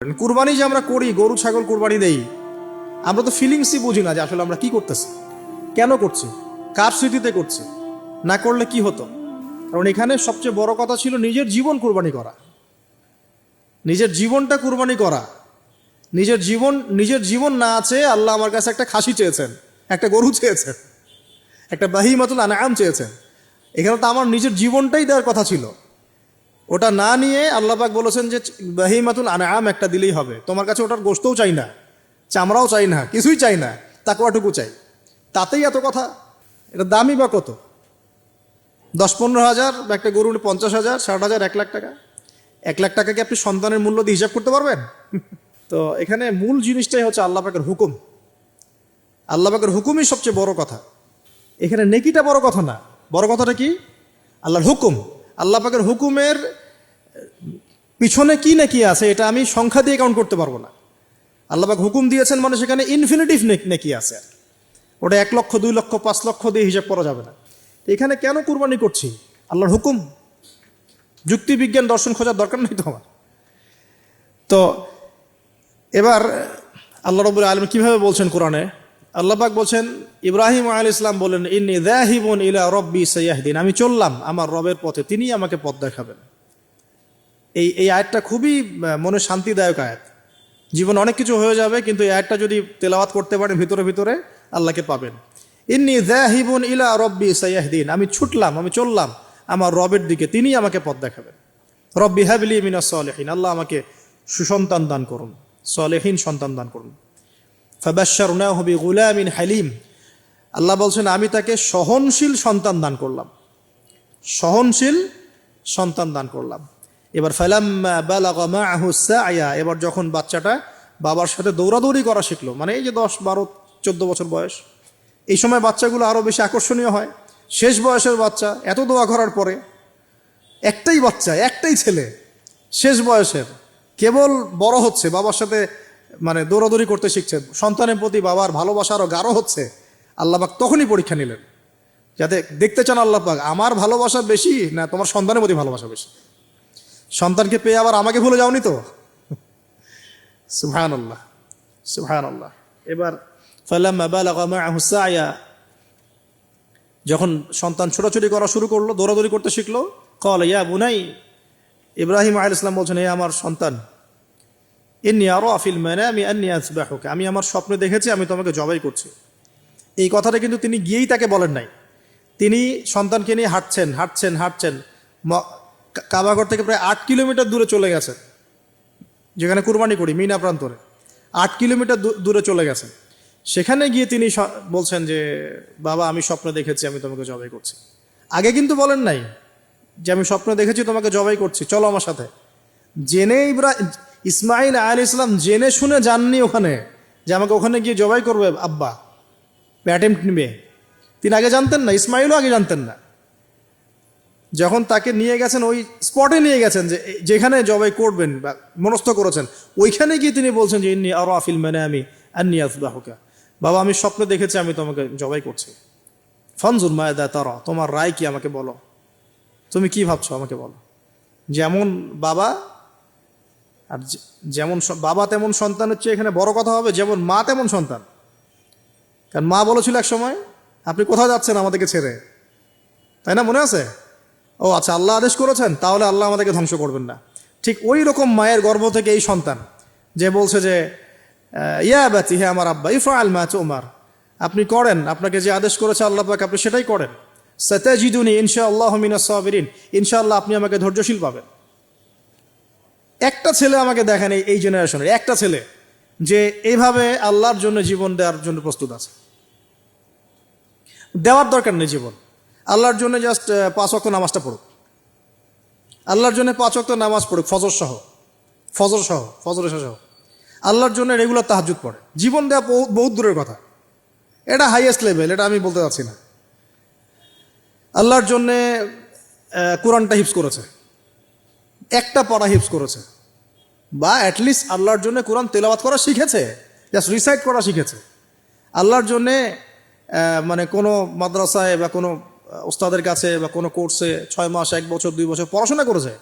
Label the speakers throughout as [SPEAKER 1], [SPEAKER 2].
[SPEAKER 1] কুরবানি যে আমরা করি, গরু ছাগল কুরবানি দেই, আমরা তো ফিলিংসই বুঝি না যে আসলে আমরা কি করতেছি, কেন করছি, কার স্মৃতিতে করছি, না করলে কি হতো। কারণ এখানে সবচেয়ে বড় কথা ছিল নিজের জীবন কুরবানি করা, নিজের জীবনটা কুরবানি করা। নিজের জীবন না আছে, আল্লাহ আমার কাছে একটা খাসি চেয়েছেন, একটা গরু চেয়েছেন, একটা বাহিমাতুল আনআম চেয়েছেন। এখানে তো আমার নিজের জীবনটাই দেওয়ার কথা ছিল। ওটা না নিয়ে আল্লাহ পাক বলেছেন যে বাহিমাতুল আনআম একটা দিলেই হবে। তোমার কাছে ওটার গোশতও চাই না, চামড়াও চাই না, কিছুই চাই না, তাকওয়াটুকু চাই। তাতেই এত কথা। এটা দামই বা কত? 10-15 হাজার বা একটা গরু 50,000, 60,000, 1 লাখ টাকা। 1 লাখ টাকাকে আপনি সন্তানের মূল্য দিয়ে হিসাব করতে পারবেন? তো এখানে মূল জিনিসটাই হচ্ছে আল্লাহ পাকের হুকুম। আল্লাহ পাকের হুকুমই সবচেয়ে বড় কথা। এখানে নেকিটা বড় কথা না, বড় কথাটা কি? আল্লাহর হুকুম। আল্লাহ পাকের হুকুমের পিছনে কি নেকি আছে এটা আমি সংখ্যা দিয়ে কাউন্ট করতে পারবো না। আল্লাহ পাক হুকুম দিয়েছেন মানে সেখানে ইনফিনিটিভ নেকি আছে। ওটা 1 লক্ষ, 2 লক্ষ, 5 লক্ষ দিয়ে হিসাব করা যাবে না। এখানে কেন কুরবানি করছি? আল্লাহর হুকুম। যুক্তি বিজ্ঞান দর্শন খোঁজার দরকার নেই তো আমার। তো এবার আল্লাহ রাব্বুল আলামিন কিভাবে বলছেন কোরআনে? আল্লাহ পাক বলছেন, ইব্রাহিম আলাইহিস সালাম বলেন, ইন্নী যাহিবুন ইলা রাব্বি সায়াহদিন, আমি চললাম আমার রবের পথে, তিনি আমাকে পথ দেখাবেন। এই আয়াতটা খুবই মনে শান্তিদায়ক আয়াত। জীবনে অনেক কিছু হয়ে যাবে, কিন্তু এই আয়াতটা যদি তেলাওয়াত করতে পারেন ভিতরে ভিতরে আল্লাহকে পাবেন। ইন্নী যাহিবুন ইলা রাব্বি সায়াহদিন, আমি ছুটলাম, আমি চললাম আমার রবের দিকে, তিনি আমাকে পথ দেখাবেন। রব্বি হাবলি মিনাস সালিহিন, আল্লাহ আমাকে সুসন্তান দান করুন, সালেহীন সন্তান দান করুন। ফাবাশশারনাহু বিগুলামিন হালিম, আল্লাহ বলছেন আমি তাকে সহনশীল সন্তান দান করলাম, সহনশীল সন্তান দান করলাম। এবার ফালাম্মা বালাগা মাআহু সা'য়া, এবার যখন বাচ্চাটা বাবার সাথে দৌড়াদৌড়ি করা শিখলো, মানে এই যে 10, 12, 14 বছর বয়স, এই সময় বাচ্চাগুলো আরো বেশি আকর্ষণীয় হয়। শেষ বয়সের বাচ্চা, এত দোয়া করার পরে একটাই বাচ্চা, একটাই ছেলে, শেষ বয়সের, কেবল বড় হচ্ছে, বাবার সাথে মানে দৌড়াদৌড়ি করতে শিখছে, সন্তানের প্রতি বাবার ভালোবাসা আরো গাঢ় হচ্ছে। আল্লাহ পাক তখনই পরীক্ষা নিলেন, যাতে দেখতে চান আল্লাহ পাক আমার ভালোবাসা বেশি না তোমার সন্তানের প্রতি ভালোবাসা বেশি। সন্তানকে পেয়ে আবার আমাকে ভুলে যাওনি তো? সুবহানাল্লাহ, সুবহানাল্লাহ। এবার ফালাম্মা বালাগা মাআহু সা'য়া, যখন সন্তান ছোটাছুটি করা শুরু করলো, দৌড়াদৌড়ি করতে শিখলো, ক্বালা ইয়া বুনাই, ইব্রাহিম আলাইহিস সালাম বলছেন, হে আমার সন্তান, ইন্নী আরা ফিল মানামি আন্নী আযবাহুকা, আমি আমার স্বপ্নে দেখেছি আমি তোমাকে জবাই করছি। এই কথাটা কিন্তু তিনি গিয়েই তাকে বলেন নাই। তিনি সন্তানকে নিয়ে হাঁটছেন হাঁটছেন হাঁটছেন, কাবাঘর থেকে প্রায় 8 কিলোমিটার দূরে চলে গেছেন, যেখানে কুরবানি করি মিনা প্রান্তরে 8 কিলোমিটার দূরে চলে গেছেন। সেখানে গিয়ে তিনি বলছেন যে বাবা আমি স্বপ্নে দেখেছি আমি তোমাকে জবাই করছি। আগে কিন্তু বলেন নাই যে আমি স্বপ্নে দেখেছি তোমাকে জবাই করছি, চলো আমার সাথে। জেনে ইসমাইল আলাইহিস সালাম জেনে শুনে যাননি ওখানে যে আমাকে ওখানে গিয়ে জবাই করবে আব্বা, অ্যাটেম্পট নিবে। তিনি আগে জানতেন না, ইসমাইলও আগে জানতেন না। যখন তাকে নিয়ে গেছেন, ওই স্পটে নিয়ে গেছেন যে যেখানে জবাই করবেন বা মনস্থ করেছেন, ওইখানে গিয়ে তিনি বলছেন যে ইন্নী আরা ফিল মানামি আন্নী আযবাহুকা, বাবা আমি স্বপ্নে দেখেছি আমি তোমাকে জবাই করছি। ফানজুর মাযা তারা, তোমার রায় কি আমাকে বলো, তুমি কি ভাবছো আমাকে বলো। যেমন বাবা, আর যেমন বাবা তেমন সন্তান হচ্ছে এখানে বড় কথা হবে, যেমন মা তেমন সন্তান। কারণ মা বলেছিল এক সময়, আপনি কোথাও যাচ্ছেন আমাদেরকে ছেড়ে, তাই না? মনে আছে? ও আচ্ছা, আল্লাহ আদেশ করেছেন, তাহলে আল্লাহ আমাদেরকে ধ্বংস করবেন না। ঠিক ওই রকম মায়ের গর্ভ থেকে এই সন্তান যে বলছে যে ইয়া বাতি, হে আমার আব্বা, ইফআল মা তুমার, আপনি করেন, আপনাকে যে আদেশ করেছে আল্লাহ পাক আপনি সেটাই করেন। সাতাজিদুনি ইনশাআল্লাহু মিনাস সাবিরিন, ইনশাআল্লাহ আপনি আমাকে ধৈর্যশীল পাবেন। একটা ছেলে আমাকে দেখেন এই জেনারেশনের, একটা ছেলে যে এইভাবে আল্লাহর জন্য জীবন দেওয়ার জন্য প্রস্তুত আছে। দেওয়ার দরকার নেই জীবন, আল্লাহর জন্য জাস্ট 5 ওয়াক্ত নামাজটা পড়ুক, আল্লাহর জন্য 5 ওয়াক্ত নামাজ পড়ুক, ফজর সহ, ফজর এশা সহ, আল্লাহর জন্য রেগুলার তাহাজ্জুদ পড়ে। জীবন দেওয়া বহুত দূরের কথা, এটা হাইয়েস্ট লেভেল, এটা আমি বলতে চাচ্ছি না। আল্লাহর জন্যে কোরআনটা হিফজ করেছে, একটা পড়া হিফজ করেছে, বা অ্যাটলিস্ট আল্লাহর জন্য কোরআন তেলাওয়াত করা শিখেছে, জাস্ট রিসাইট করা শিখেছে। আল্লাহর জন্যে মানে কোনো মাদ্রাসায় বা কোনো ওস্তাদের কাছে বা কোনো কোর্সে 6 মাস, 1 বছর, 2 বছর পড়াশোনা করেছে।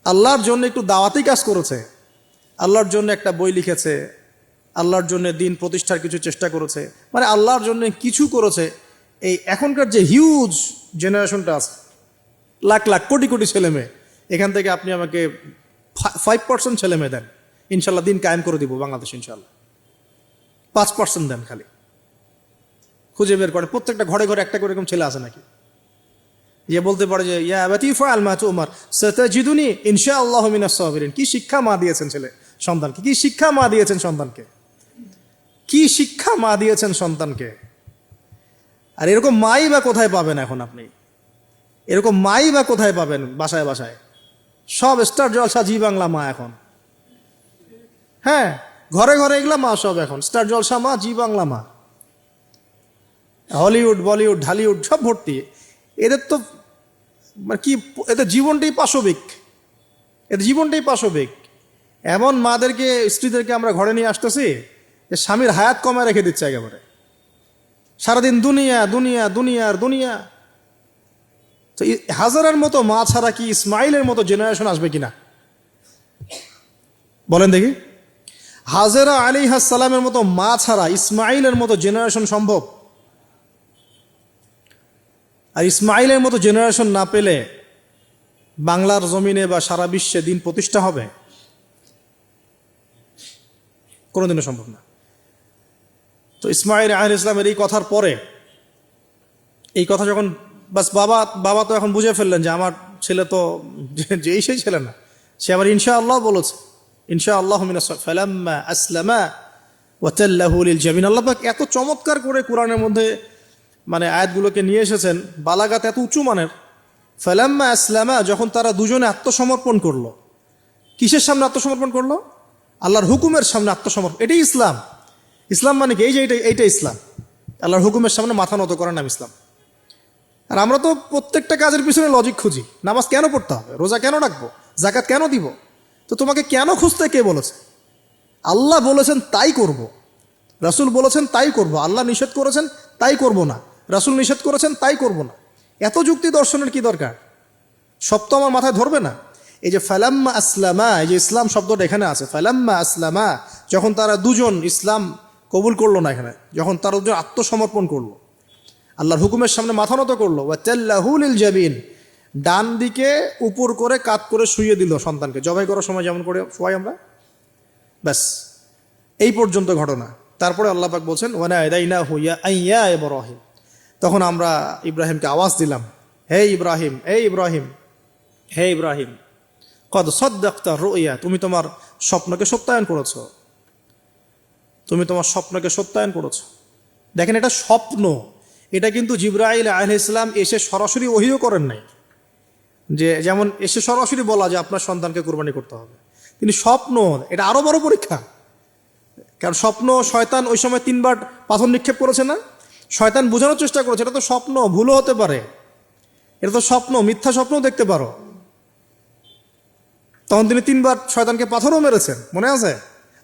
[SPEAKER 1] আল্লাহর জন্য একটু দাওয়াতি কাজ করেছে, আল্লাহর জন্য একটা বই লিখেছে, আল্লাহর জন্য দিন প্রতিষ্ঠার কিছু চেষ্টা করেছে, মানে আল্লাহর জন্য কিছু করেছে। এই এখনকার যে হিউজ জেনারেশনটা আছে, লাখ লাখ কোটি কোটি ছেলে মেয়ে, এখান থেকে আপনি আমাকে 5% ছেলে মেয়ে দেন, ইনশাল্লাহ দিন কায়েম করে দিব বাংলাদেশ, ইনশাল্লাহ। 5% দেন খালি, খুঁজে বের করে প্রত্যেকটা ঘরে ঘরে একটা করে এরকম ছেলে আছে নাকি যে বলতে পারে যে ইয়া আবাতি ফাআল মা তুমার সাতাজিদুনি ইনশাআল্লাহু মিনাস সাবিরিন। কি শিক্ষা মা দিয়েছেন ছেলে সন্তানকে, কি শিক্ষা মা দিয়েছেন সন্তানকে, কি শিক্ষা মা দিয়েছেন সন্তানকে। আর এরকম মাই বা কোথায় পাবেন এখন আপনি, এরকম মাই বা কোথায় পাবেন বাসায় বাসায়। সব স্টার জলসা জি বাংলা মা এখন, হ্যাঁ ঘরে ঘরে এগুলা মা সব এখন, স্টার জলসা মা, জি বাংলা মা, হলিউড বলিউড ঢালিউড সব ভর্তি। এদের তো মানে কি, এদের জীবনটাই পাশবিক, এদের জীবনটাই পাশবিক। এমন মাদেরকে স্ত্রীদেরকে আমরা ঘরে নিয়ে আসতেছি যে স্বামীর হায়াত কমায় রেখে দিচ্ছে একেবারে, সারাদিন দুনিয়া দুনিয়া দুনিয়ার দুনিয়া। তো হাজারের মতো মা ছাড়া কি ইসমাইলের মতো জেনারেশন আসবে কিনা বলেন দেখি। হাজেরা আলাইহিস সালামের মতো মা ছাড়া ইসমাইলের মতো জেনারেশন সম্ভব? আর ইসমাইলের মতো জেনারেশন না পেলে বাংলার জমিনে বা সারা বিশ্বে দিন প্রতিষ্ঠা হবে? কোনোদিনও সম্ভব না। তো ইসমাইল আলাইহিস সালামের এই কথার পরে, এই কথা যখন বাস বাবা তো এখন বুঝে ফেললেন যে আমার ছেলে তো যেই সেই ছেলে না, সে আবার ইনশাআল্লাহ বলেছে, ইনশাআল্লাহু মিনাস ফালাম্মা আসলামা ওয়া তাল্লাহু লিল জাবিন। আল্লাহ পাক এত চমৎকার করে কোরআনের মধ্যে মানে আয়াতগুলোকে নিয়ে এসেছেন, বালাগাত এত উঁচু মানের। ফালাম্মা আসলামা, যখন তারা দুজনে আত্মসমর্পণ করলো। কিসের সামনে আত্মসমর্পণ করলো? আল্লাহর হুকুমের সামনে আত্মসমর্পণ। এটাই ইসলাম। ইসলাম মানে কি? এই যে এইটা ইসলাম, আল্লাহর হুকুমের সামনে মাথা নত করার নাম ইসলাম। আর আমরা তো প্রত্যেকটা কাজের পিছনে লজিক খুঁজি। নামাজ কেন পড়তে হবে, রোজা কেন রাখবো, জাকাত কেন দিব? তো তোমাকে কেন খুঁজতে কে বলেছে? আল্লাহ বলেছেন তাই করব, রাসূল বলেছেন তাই করব। আল্লাহ নিষেধ করেছেন তাই করব না, রাসূল নিষেধ করেছেন তাই করব না। এত যুক্তি দর্শনের কি দরকার? সব তো আমার মাথায় ধরবে না। এই যে ফালাম্মা আসলামা, এই যে ইসলাম শব্দটা এখানে আছে, ফালাম্মা আসলামা, যখন তারা দুজন ইসলাম কবুল করলো না, এখানে যখন তারা দুজন আত্মসমর্পণ করলো, আল্লাহর হুকুমের সামনে মাথা নত করলো, ওয়া তাল্লাহু লিল জাবিন, ডান দিকে উপর করে কাত করে শুইয়ে দিল সন্তানকে, জবাই করার সময় যেমন করে শোয়াই আমরা, ব্যাস এই পর্যন্ত ঘটনা। তারপরে আল্লাহ পাক বলছেন ওয়া নাদাইনাহু ইয়া ইব্রাহিম, তখন আমরা ইব্রাহিমকে আওয়াজ দিলাম, হে ইব্রাহিম, হে ইব্রাহিম, হে ইব্রাহিম, কদ সাদ্দাকতা রুইয়া, তুমি তোমার স্বপ্নকে সত্যায়ন করেছো, তুমি তোমার স্বপ্নকে সত্যায়ন করেছো। দেখেন এটা স্বপ্ন, এটা কিন্তু জিবরাইল আলাইহিস সালাম এসে সরাসরি ওহীও করেন নাই, যে যেমন এসে সরাসরি বলা যে আপনার সন্তানকে কুরবানি করতে হবে। তিনি স্বপ্ন, এটা আরো বড় পরীক্ষা। কারণ স্বপ্ন, শয়তান ওই সময় 3 বার পাথর নিক্ষেপ করেছে না, শয়তান বোঝানোর চেষ্টা করেছে এটা তো স্বপ্ন, ভুলও হতে পারে, এটা তো স্বপ্ন, মিথ্যা স্বপ্নও দেখতে পারো। তখন তিনি 3 বার শয়তানকে পাথরও মেরেছেন, মনে আছে?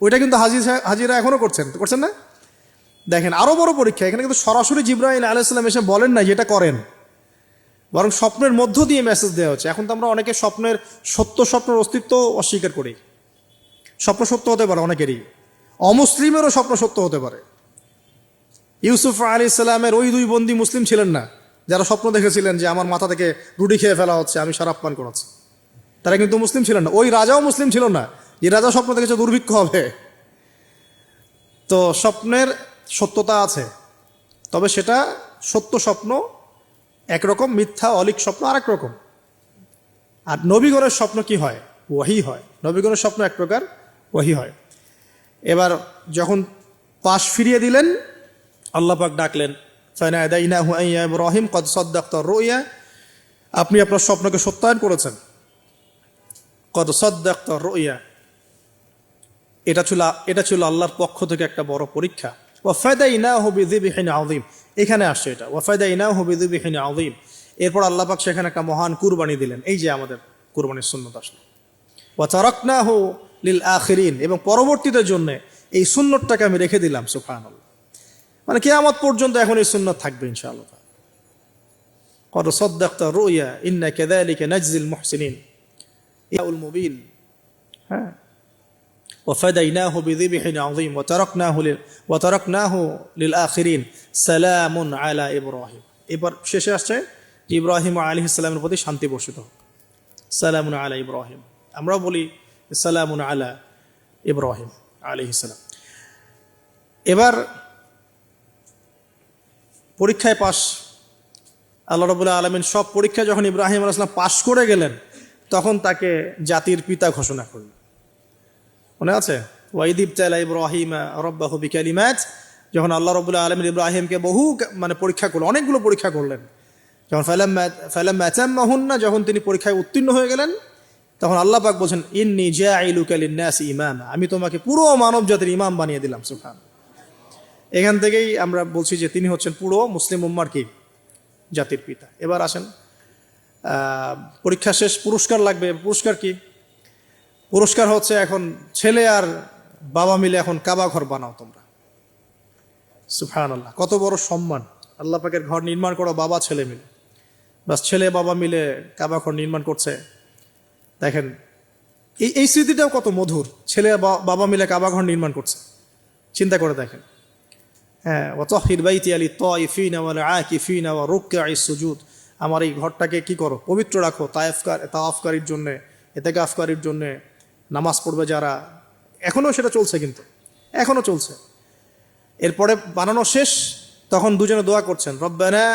[SPEAKER 1] ওইটা কিন্তু হাজিরা এখনো করছেন না? দেখেন আরো বড় পরীক্ষা। এখানে কিন্তু সরাসরি জিবরাইল আলাইহিস সালাম এসে বলেন না যেটা করেন, বরং স্বপ্নের মধ্য দিয়ে মেসেজ দেওয়া হচ্ছে। এখন তো আমরা অনেকে স্বপ্নের স্বপ্নের অস্তিত্ব অস্বীকার করি। স্বপ্ন সত্য হতে পারে অনেকেরই, অমুসলিমেরও স্বপ্ন সত্য হতে পারে। ইউসুফ আলাইহিস সালামের ওই 2 বন্দী মুসলিম ছিলেন না যারা স্বপ্ন দেখেছিলেন যে আমার মাথা থেকে রুটি খেয়ে ফেলা হচ্ছে, আমি শরাব পান করাচ্ছি, তারা কিন্তু মুসলিম ছিলেন না। ওই রাজাও মুসলিম ছিল না যে রাজা স্বপ্ন দেখেছে দুর্ভিক্ষ হবে। তো স্বপ্নের সত্যতা আছে, তবে সেটা সত্য স্বপ্ন একরকম, মিথ্যা অলিক স্বপ্ন আরেক রকম। আর নবীগণের স্বপ্ন কি হয়? ওয়াহি হয়। নবীগণের স্বপ্ন এক প্রকার, ওয়াহি হয়। এবার যখন পাশ ফিরিয়ে দিলেন, আল্লাহ পাক ডাকলেন, ফানাদাইনাহু ইয়া ইব্রাহিম কদ সাদ্দাকতা রুইয়া, আপনি আপনার স্বপ্নকে সত্যায়ন করেছেন। কদ সাদ্দাকতা রুইয়া, এটা ছিল আল্লাহর পক্ষ থেকে একটা বড় পরীক্ষা। ওয়া ফাদাইনাহু বিযিবহিন আযীম, এখানে আসছে এটা, ওয়া ফাদাইনাহু বিযিবহিন আযীম। এরপর আল্লাহ পাক সেখানে একটা মহান কুরবানি দিলেন। এই যে আমাদের কুরবানির সুন্নত আসলো, ওয়া তারাকনাহু লিল আখিরিন, এবং পরবর্তীদের জন্য এই সুন্নতটাকে আমি রেখে দিলাম। সুবহানাল্লাহ, মানে কিয়ামত পর্যন্ত এখন এই সুন্নত থাকবে ইনশাআল্লাহ। কদ সাদ্দাকতা রুইয়া ইন্না কাযালিকা নাজজিল মুহসিনিন, ইয়াউল মুবিন। হ্যাঁ, وفديناه بذبح عظيم وتركناه للآخرين سلام على إبراهيم এবার শেষে আসছে ইব্রাহিম আলাইহিস সালামের প্রতি শান্তি বর্ষিত হোক সালামুন আলা ইব্রাহিম আমরা বলি সালামুন আলা ইব্রাহিম আলাইহিস সালাম এবার পরীক্ষায় পাস আল্লাহ রাব্বুল আলামিন সব পরীক্ষা যখন ইব্রাহিম আলাইহিস সালাম পাস করে গেলেন তখন তাকে জাতির পিতা ঘোষণা করলেন মনে আছে ওয়াইদ ইবতালা ইব্রাহিম রাব্বাহু বিকালিমাত যখন আল্লাহ রাব্বুল আলামিন ইব্রাহিমকে বহু পরীক্ষা করলেন অনেকগুলো পরীক্ষা করলেন যখন ফালাম্মা আতাম্মাহুন্না যখন তিনি পরীক্ষায় উত্তীর্ণ হয়ে গেলেন তখন আল্লাহ পাক বলেন ইন্নী জাইলুকা লিন-নাসি ইমামা আমি তোমাকে পুরো মানব জাতির ইমাম বানিয়ে দিলাম সুবহানাল্লাহ এখান থেকেই আমরা বলছি যে তিনি হচ্ছেন পুরো মুসলিম উম্মার কি জাতির পিতা এবার আসেন পরীক্ষা শেষ পুরস্কার লাগবে পুরস্কার কি পুরস্কার হচ্ছে এখন ছেলে আর বাবা মিলে এখন কাবা ঘর বানাও তোমরা সুবহানাল্লাহ কত বড় সম্মান আল্লাহ পাকের ঘর নির্মাণ করো বাবা ছেলে মিলে বাস ছেলে বাবা মিলে কাবা ঘর নির্মাণ করছে দেখেন এই স্মৃতিটাও কত মধুর ছেলে বাবা মিলে কাবা ঘর নির্মাণ করছে চিন্তা করে দেখেন হ্যাঁ ওয়াতাহির বাইতি লিত-তাইফিনা ওয়াল আকিফিনা ওয়া রুকআইস সুজুদ আমার এই ঘরটাকে কি করো পবিত্র রাখো তাওয়াফকারীর জন্য ইতিকাফকারীর জন্য নামাজ পড়বে যারা এখনো সেটা চলছে কিন্তু এখনো চলছে এরপরে বানানো শেষ তখন দুজনে দোয়া করছেন রব্বানা